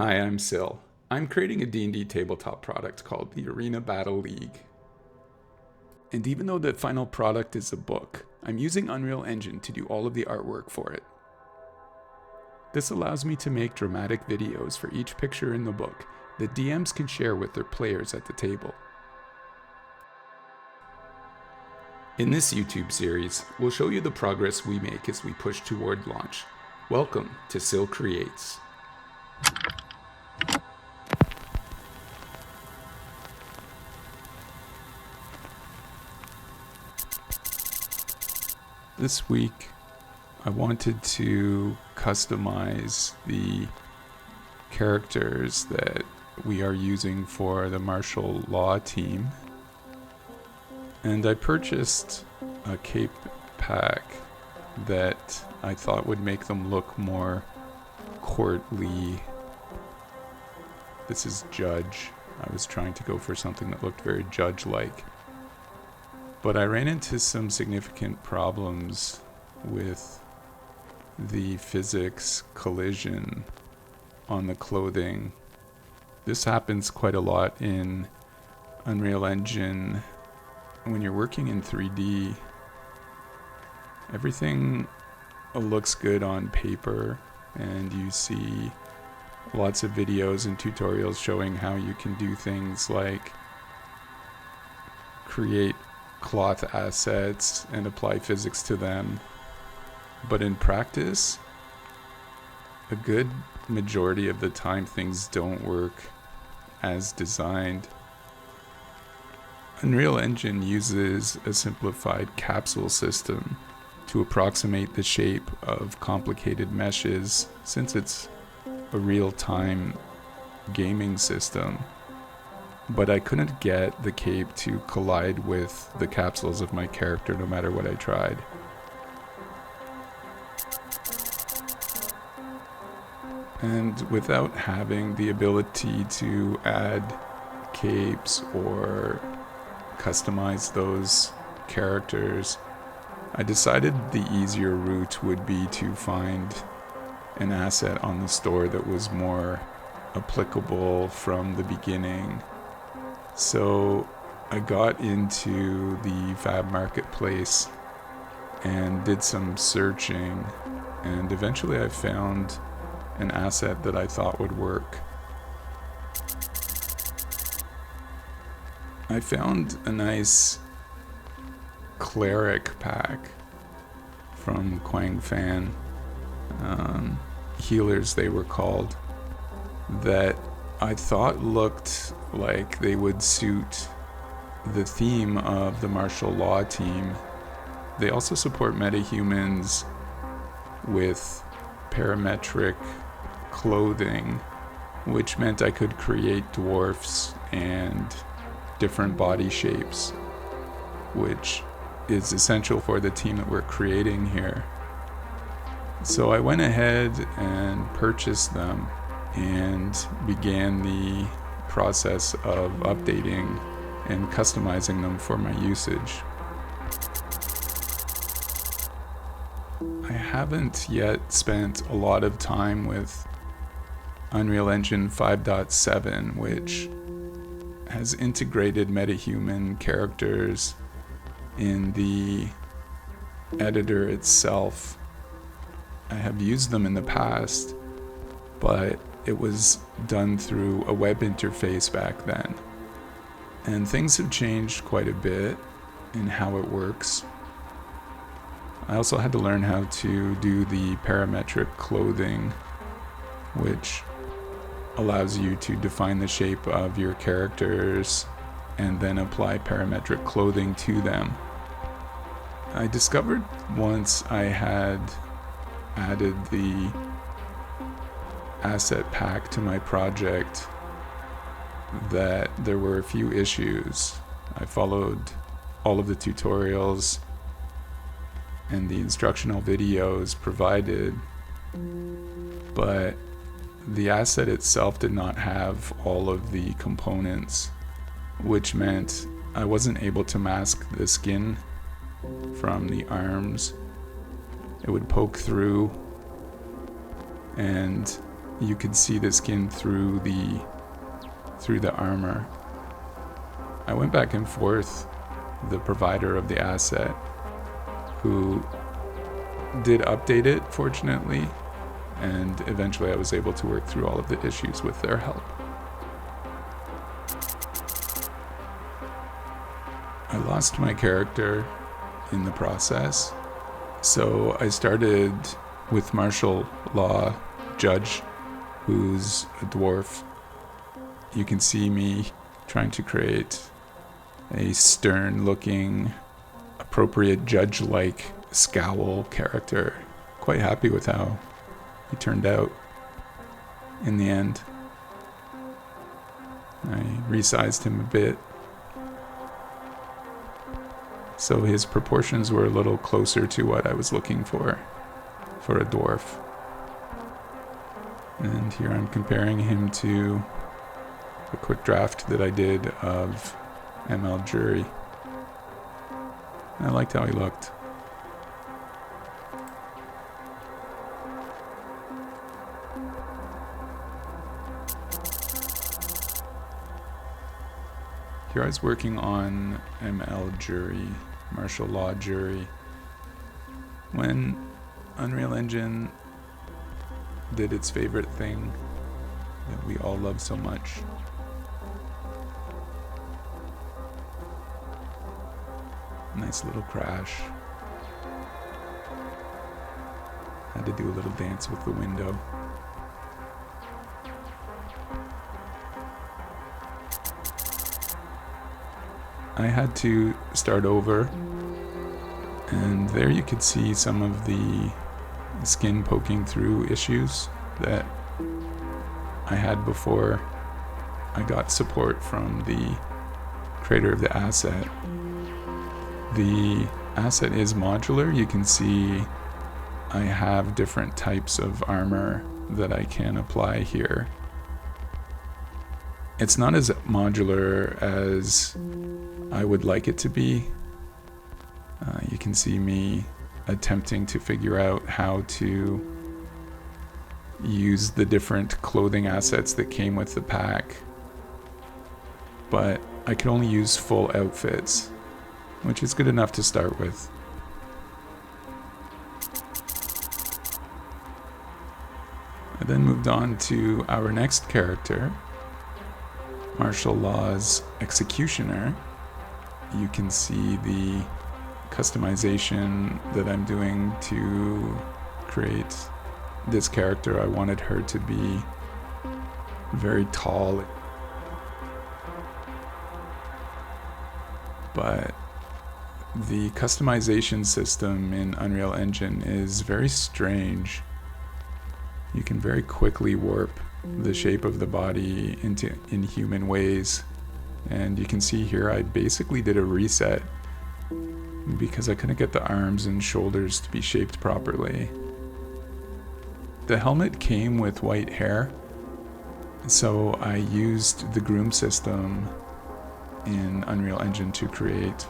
Hi, I'm Sil. I'm creating a D&D tabletop product called the Arena Battle League. And even though the final product is a book, I'm using Unreal Engine to do all of the artwork for it. This allows me to make dramatic videos for each picture in the book that DMs can share with their players at the table. In this YouTube series, we'll show you the progress we make as we push toward launch. Welcome to Sil Creates. This week, I wanted to customize the characters that we are using for the martial law team. And I purchased a cape pack that I thought would make them look more courtly. This is Judge. I was trying to go for something that looked very Judge-like. But I ran into some significant problems with the physics collision on the clothing. This happens quite a lot in Unreal Engine. When you're working in 3D, everything looks good on paper, and you see lots of videos and tutorials showing how you can do things like create cloth assets and apply physics to them. But in practice, a good majority of the time things don't work as designed. Unreal Engine uses a simplified capsule system to approximate the shape of complicated meshes, since it's a real-time gaming system. But I couldn't get the cape to collide with the capsules of my character no matter what I tried. And without having the ability to add capes or customize those characters, I decided the easier route would be to find an asset on the store that was more applicable from the beginning. So I got into the Fab Marketplace and did some searching, and eventually I found an asset that I thought would work. I found a nice cleric pack from Quang Fan, healers they were called, that I thought looked like they would suit the theme of the martial law team. They also support metahumans with parametric clothing, which meant I could create dwarfs and different body shapes, which is essential for the team that we're creating here. So I went ahead and purchased them and began the process of updating and customizing them for my usage. I haven't yet spent a lot of time with Unreal Engine 5.7, which has integrated metahuman characters in the editor itself. I have used them in the past, but it was done through a web interface back then. And things have changed quite a bit in how it works. I also had to learn how to do the parametric clothing, which allows you to define the shape of your characters and then apply parametric clothing to them. I discovered once I had added the asset pack to my project that there were a few issues. I followed all of the tutorials and the instructional videos provided, but the asset itself did not have all of the components, which meant I wasn't able to mask the skin from the arms. It would poke through, and you could see the skin through the armor. I went back and forth, the provider of the asset, who did update it, fortunately, and eventually I was able to work through all of the issues with their help. I lost my character in the process, so I started with martial law judge, who's a dwarf. You can see me trying to create a stern-looking, appropriate judge-like scowl character. Quite happy with how he turned out in the end. I resized him a bit, so his proportions were a little closer to what I was looking for a dwarf. And here I'm comparing him to a quick draft that I did of ML Jury. I liked how he looked. Here I was working on ML Jury, martial law jury, when Unreal Engine did its favorite thing that we all love so much. Nice little crash. Had to do a little dance with the window. I had to start over, and there you could see some of the skin poking through issues that I had before I got support from the creator of the asset. The asset is modular. You can see I have different types of armor that I can apply here. It's not as modular as I would like it to be. You can see me attempting to figure out how to use the different clothing assets that came with the pack. But I could only use full outfits, which is good enough to start with. I then moved on to our next character, Martial Law's Executioner. You can see the customization that I'm doing to create this character. I wanted her to be very tall, but the customization system in Unreal Engine is very strange. You can very quickly warp the shape of the body into inhuman ways. And you can see here I basically did a reset because I couldn't get the arms and shoulders to be shaped properly. The helmet came with white hair, so I used the groom system in Unreal Engine to create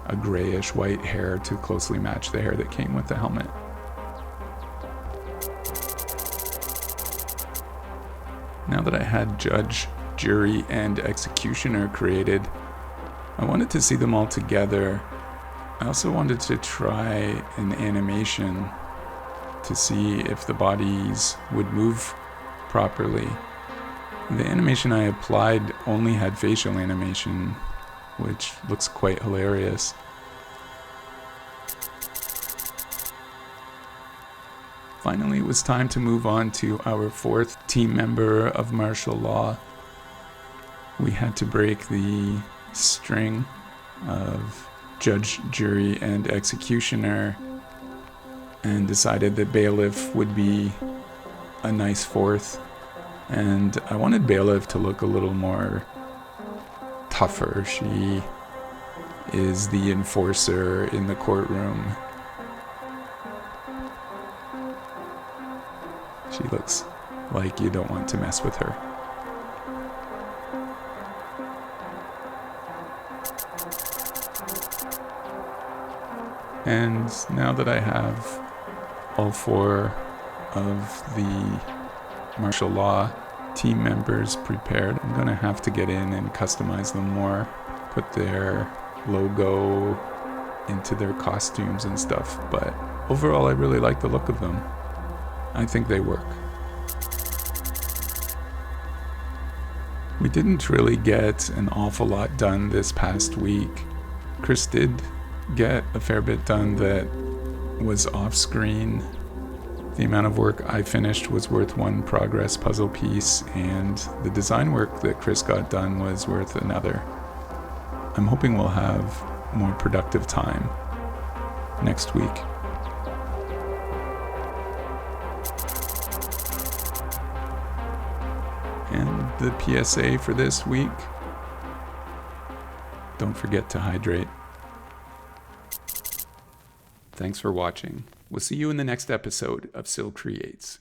a grayish white hair to closely match the hair that came with the helmet. Now that I had Judge, Jury, and Executioner created, I wanted to see them all together. I also wanted to try an animation to see if the bodies would move properly. The animation I applied only had facial animation, which looks quite hilarious. Finally, it was time to move on to our fourth team member of martial law. We had to break the string of Judge, Jury, and Executioner and decided that Bailiff would be a nice fourth. And I wanted Bailiff to look a little more tougher. She is the enforcer in the courtroom. She looks like you don't want to mess with her. And now that I have all four of the martial law team members prepared. I'm going to have to get in and customize them more, put their logo into their costumes and stuff, but overall I really like the look of them. I think they work. We didn't really get an awful lot done this past week. Chris did get a fair bit done that was off screen. The amount of work I finished was worth one progress puzzle piece, and the design work that Chris got done was worth another. I'm hoping we'll have more productive time next week. And the PSA for this week, don't forget to hydrate. Thanks for watching. We'll see you in the next episode of Sil Creates.